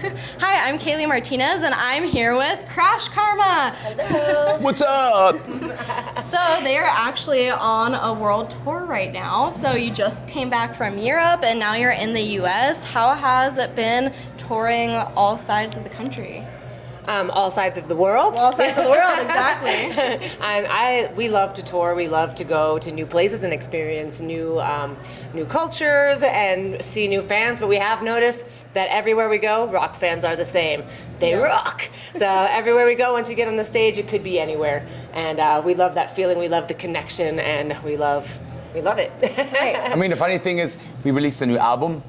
Hi, I'm Kaylee Martinez, and I'm here with KrashKarma. Hello. What's up? So they are actually on a world tour right now. So you just came back from Europe, and now you're in the U.S. How has it been touring all sides of the country? All sides of the world. All sides of the world, exactly. We love to tour. We love to go to new places and experience new cultures and see new fans. But we have noticed that everywhere we go, rock fans are the same. They rock. So everywhere we go, once you get on the stage, it could be anywhere. And we love that feeling. We love the connection, and we love it. Right. I mean, the funny thing is, we released a new album,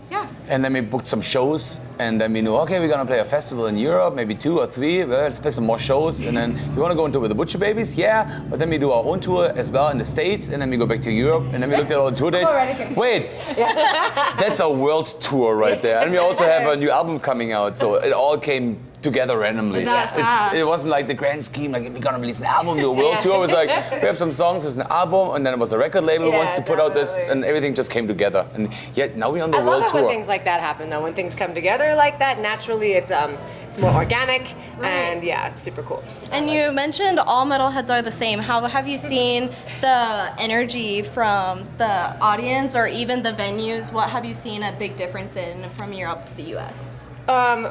and then we booked some shows, and then we knew, okay, we're gonna play a festival in Europe, maybe 2 or 3. Well, let's play some more shows, and then you wanna go on tour with the Butcher Babies? Yeah, but then we do our own tour as well in the States, and then we go back to Europe, and then we looked at all the tour dates. Wait, that's a world tour right there, and we also have a new album coming out, so it all came together randomly. It wasn't like the grand scheme, like we're gonna release an album, do a world tour. It was like, we have some songs, there's an album, and then it was a record label who wants to put out this, and everything just came together. And yet now we're on the world tour. I love it when things like that happen, though. When things come together like that, naturally it's more organic, and it's super cool. And you mentioned all metalheads are the same. How have you seen the energy from the audience or even the venues? What have you seen a big difference in from Europe to the U.S.?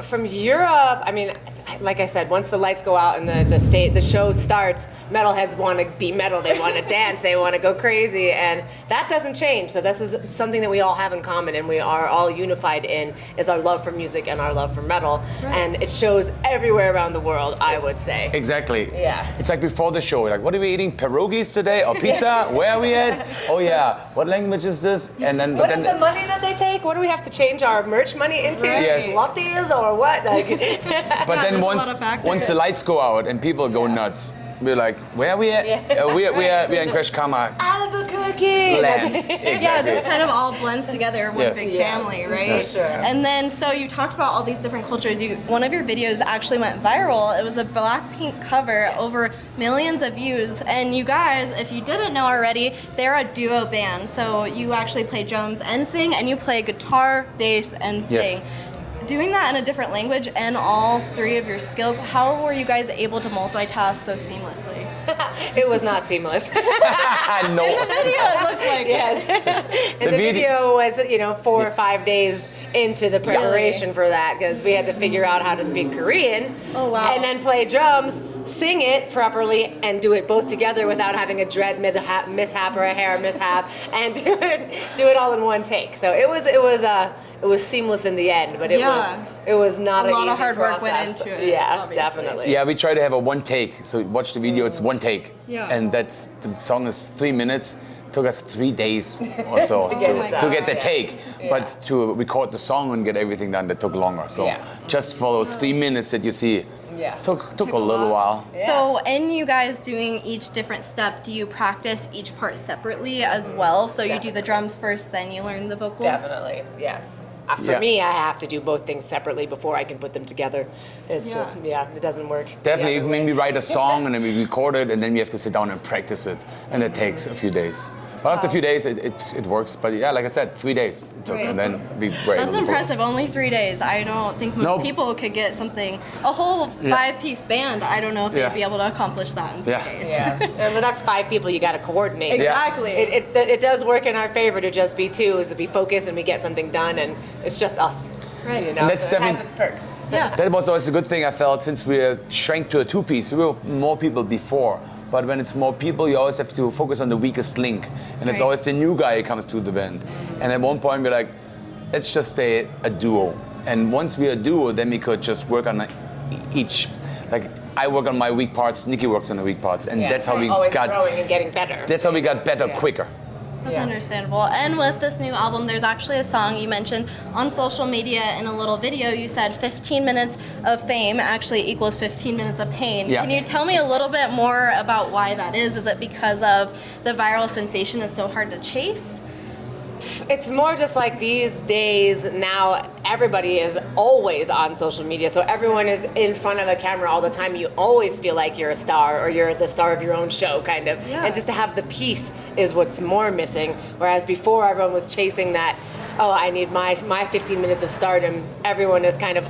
From Europe, I mean, like I said, once the lights go out and the show starts, metalheads want to be metal. They want to dance. They want to go crazy, and that doesn't change. So this is something that we all have in common, and we are all unified in, is our love for music and our love for metal, and it shows everywhere around the world, I would say. Exactly. Yeah. It's like before the show, like, what are we eating? Pierogies today or pizza? Where are we at? Oh yeah. What language is this? And then. What is the money that they take? What do we have to change our merch money into? Yes. Lattes or what? Like. But then once the lights go out and people go nuts, we're like, where are we at? We're in KrashKarma Albuquerque. land. Exactly. Yeah, this kind of all blends together one big family, right? For sure. And then, so you talked about all these different cultures. One of your videos actually went viral. It was a Blackpink cover, over millions of views. And you guys, if you didn't know already, they're a duo band. So you actually play drums and sing, and you play guitar, bass, and sing. Yes. Doing that in a different language and all 3 of your skills, how were you guys able to multitask so seamlessly? It was not seamless. No. In the video, it looked like it. And the video was, 4 or 5 days into the preparation for that, because we had to figure out how to speak Korean. Oh, wow. And then play drums, sing it properly, and do it both together without having a dread mishap or a hair mishap, and do it all in one take. So it was seamless in the end, but it was not a an lot easy of hard work went process. into it. Yeah, obviously. definitely. Yeah, we try to have a one take. So watch the video, it's one take. Yeah. And the song is 3 minutes. Took us 3 days or so to get the take. But to record the song and get everything done, that took longer. So just for those 3 minutes that you see, took a little while. So in you guys doing each different step, do you practice each part separately as well? So you do the drums first, then you learn the vocals? Definitely, yes. For me, I have to do both things separately before I can put them together. It's just, it doesn't work. Definitely, I mean, we write a song and then we record it and then we have to sit down and practice it. And it takes a few days. But after a few days, it works. But yeah, like I said, 3 days it took, and then we were able That's to impressive. Only 3 days. I don't think most people could get something, a whole 5-piece band. I don't know if they'd be able to accomplish that in 3 days. But that's 5 people you got to coordinate. Exactly. It does work in our favor to just be 2, is to be focused and we get something done, and it's just us. Right. You know, And that's so it has definitely- its perks. Yeah. That was always a good thing I felt, since we shrank to a 2-piece. We were more people before. But when it's more people, you always have to focus on the weakest link. And it's always the new guy who comes to the band. And at one point we're like, let's just stay a duo. And once we're a duo, then we could just work on each, like I work on my weak parts, Niki works on the weak parts. And that's how we always got growing and getting better. That's how we got better quicker. That's understandable. And with this new album, there's actually a song you mentioned on social media in a little video. You said 15 minutes of fame actually equals 15 minutes of pain. Yeah. Can you tell me a little bit more about why that is? Is it because of the viral sensation is so hard to chase? It's more just like these days now, everybody is always on social media, so everyone is in front of a camera all the time. You always feel like you're a star, or you're the star of your own show, kind of. Yeah. And just to have the peace is what's more missing. Whereas before, everyone was chasing that, oh, I need my 15 minutes of stardom. Everyone is kind of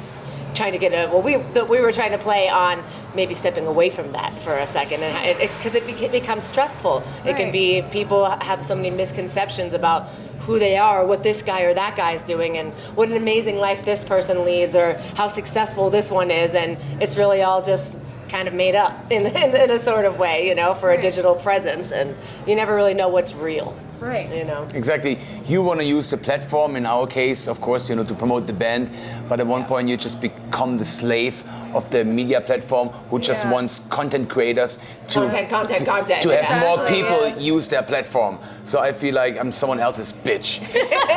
trying to get we were trying to play on maybe stepping away from that for a second, and because it becomes stressful. It can be, people have so many misconceptions about who they are, or what this guy or that guy is doing, and what an amazing life this person leads, or how successful this one is, and it's really all just kind of made up in a sort of way, you know, for a digital presence, and you never really know what's real. Right. You know. Exactly. You want to use the platform, in our case, of course, you know, to promote the band, but at one point you just become the slave of the media platform who just wants content creators to have more people use their platform. So I feel like I'm someone else's bitch,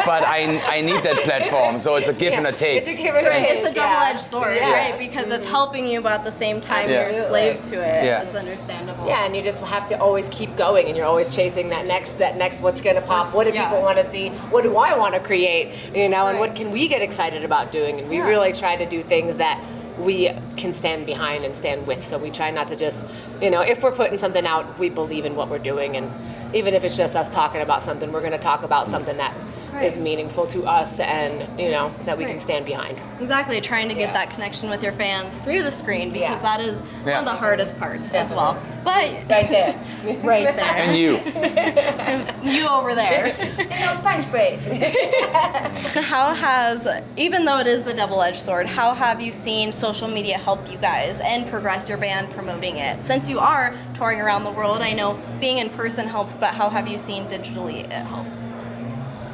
but I need that platform. So it's a give and a take. It's a give and a take. It's a double-edged sword, right? Because it's helping you, but at the same time you're a slave to it. Yeah. It's understandable. Yeah, and you just have to always keep going, and you're always chasing that next what's going to pop, what do people want to see, what do I want to create, you know, and what can we get excited about doing, and we really try to do things that we can stand behind and stand with. So we try not to just, you know, if we're putting something out, we believe in what we're doing, and even if it's just us talking about something, we're going to talk about something that is meaningful to us, and, you know, that we can stand behind. Exactly, trying to get that connection with your fans through the screen, because that is one of the hardest parts as well. But Right there. right there. And you. You over there. And those French braids. How has, even though it is the double-edged sword, how have you seen social media help you guys and progress your band promoting it? Since you are touring around the world, I know being in person helps, but how have you seen digitally it help?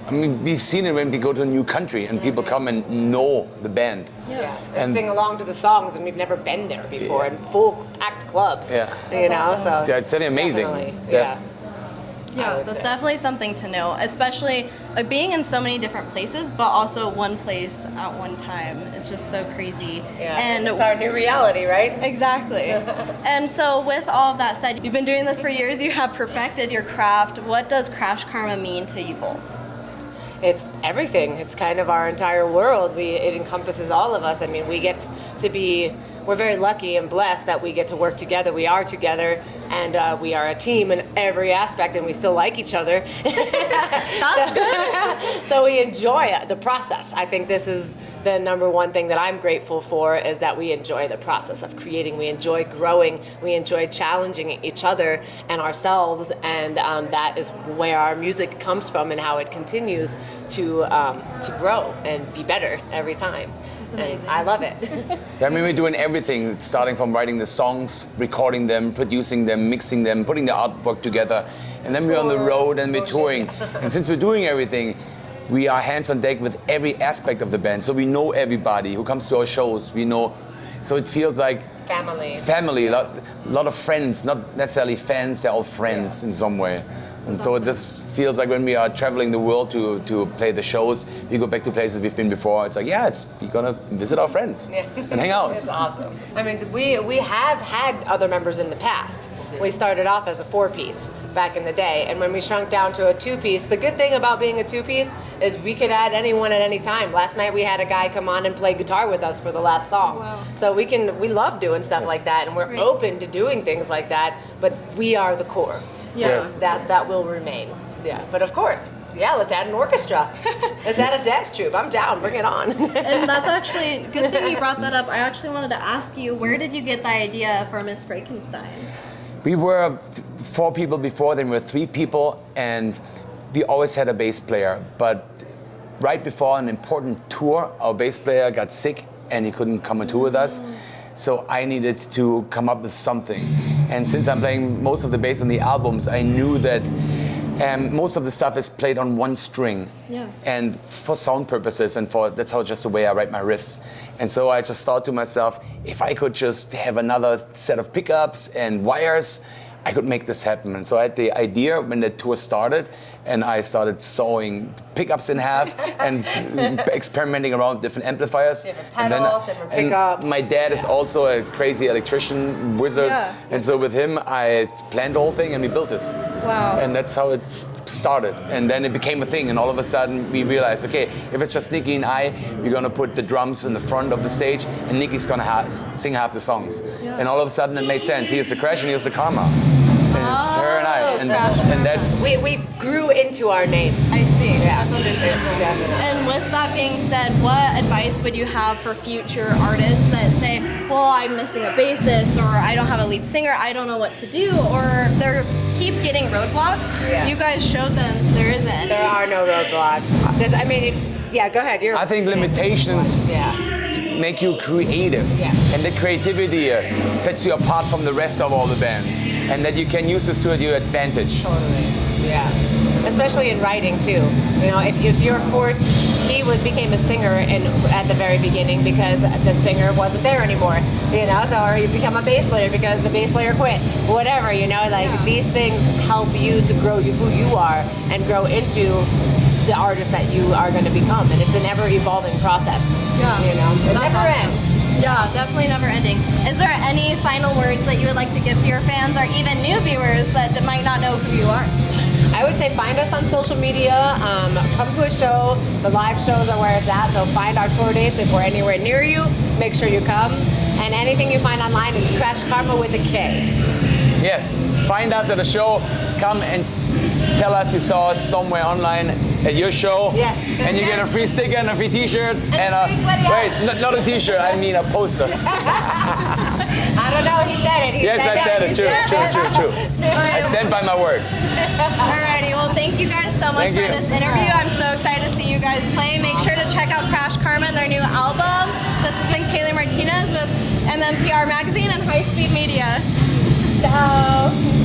I mean, we've seen it when we go to a new country and people come and know the band. And sing along to the songs, and we've never been there before in full packed clubs. You know, so it's amazing. Yeah, that's definitely something to know, especially being in so many different places, but also one place at one time. It's just so crazy. And it's our new reality, right? Exactly. And so with all of that said, you've been doing this for years, you have perfected your craft. What does KrashKarma mean to you both? It's everything. It's kind of our entire world. It encompasses all of us. I mean, we get to be, we're very lucky and blessed that we get to work together. We are together, and we are a team in every aspect, and we still like each other. That's good. So we enjoy the process. I think this is the number one thing that I'm grateful for, is that we enjoy the process of creating. We enjoy growing. We enjoy challenging each other and ourselves, and that is where our music comes from and how it continues to grow and be better every time. That's amazing. And I love it. I mean, we're doing everything, starting from writing the songs, recording them, producing them, mixing them, putting the artwork together, and then we're on the road and we're touring. And since we're doing everything, we are hands on deck with every aspect of the band. So we know everybody who comes to our shows. We know, so it feels like family. A lot of friends, not necessarily fans. They're all friends in some way. And so this feels like when we are traveling the world to play the shows, we go back to places we've been before. It's like, we're gonna visit our friends and hang out. It's awesome. I mean, we have had other members in the past. We started off as a 4-piece back in the day, and when we shrunk down to a 2-piece, the good thing about being a 2-piece is we could add anyone at any time. Last night we had a guy come on and play guitar with us for the last song. Wow. So we love doing stuff like that, and we're open to doing things like that, but we are the core. Yes. That will remain. Yeah, but of course, let's add an orchestra. Let's add a dance troupe. I'm down. Bring it on. And that's actually a good thing you brought that up. I actually wanted to ask you, where did you get the idea for Miss Frankenstein? We were 4 people before, then we were 3 people, and we always had a bass player. But right before an important tour, our bass player got sick and he couldn't come on tour with us. So I needed to come up with something. And since I'm playing most of the bass on the albums, I knew that most of the stuff is played on one string. And for sound purposes, and that's how just the way I write my riffs. And so I just thought to myself, if I could just have another set of pickups and wires, I could make this happen. And so I had the idea when the tour started, and I started sawing pickups in half and experimenting around with different amplifiers. Different pedals, different pickups. My dad is also a crazy electrician wizard. And so with him, I planned the whole thing and we built this. Wow. And that's how it started. And then it became a thing, and all of a sudden we realized, okay, if it's just Niki and I, we're gonna put the drums in the front of the stage, and Niki's gonna sing half the songs. And all of a sudden it made sense. Here's the Crash and here's the Karma. And it's her and I. And that's... We grew into our name. I see. Yeah. That's understandable. Definitely. And with that being said, what advice would you have for future artists that say, well, I'm missing a bassist, or I don't have a lead singer, I don't know what to do, or they keep getting roadblocks? Yeah. You guys showed them there isn't any. There are no roadblocks. I mean, yeah, go ahead. I think limitations make you creative. Yeah. And the creativity sets you apart from the rest of all the bands. And that you can use this to your advantage. Totally. Yeah. Especially in writing too. You know, if you're forced, he became a singer at the very beginning because the singer wasn't there anymore. You know, so or you become a bass player because the bass player quit. Whatever, you know, like these things help you to grow who you are and grow into the artist that you are going to become, and it's an ever-evolving process. Yeah, you know, it that's never awesome. ends. Yeah, definitely never ending. Is there any final words that you would like to give to your fans, or even new viewers that might not know who you are? I would say find us on social media, come to a show. The live shows are where it's at, so find our tour dates. If we're anywhere near you, make sure you come. And anything you find online, it's KrashKarma with a K. Yes, find us at a show, come and tell us you saw us somewhere online at your show. Yes. And you get a free sticker and a free t-shirt. And a free sweaty wait, not a t-shirt, I mean a poster. I don't know, he said it. Yes, I said it, true. I stand by my word. Alrighty, well thank you guys so much for this interview. I'm so excited to see you guys play. Make sure to check out KrashKarma and their new album. This has been Kaylee Martinez with MMPR Magazine and High Speed Media. Ciao.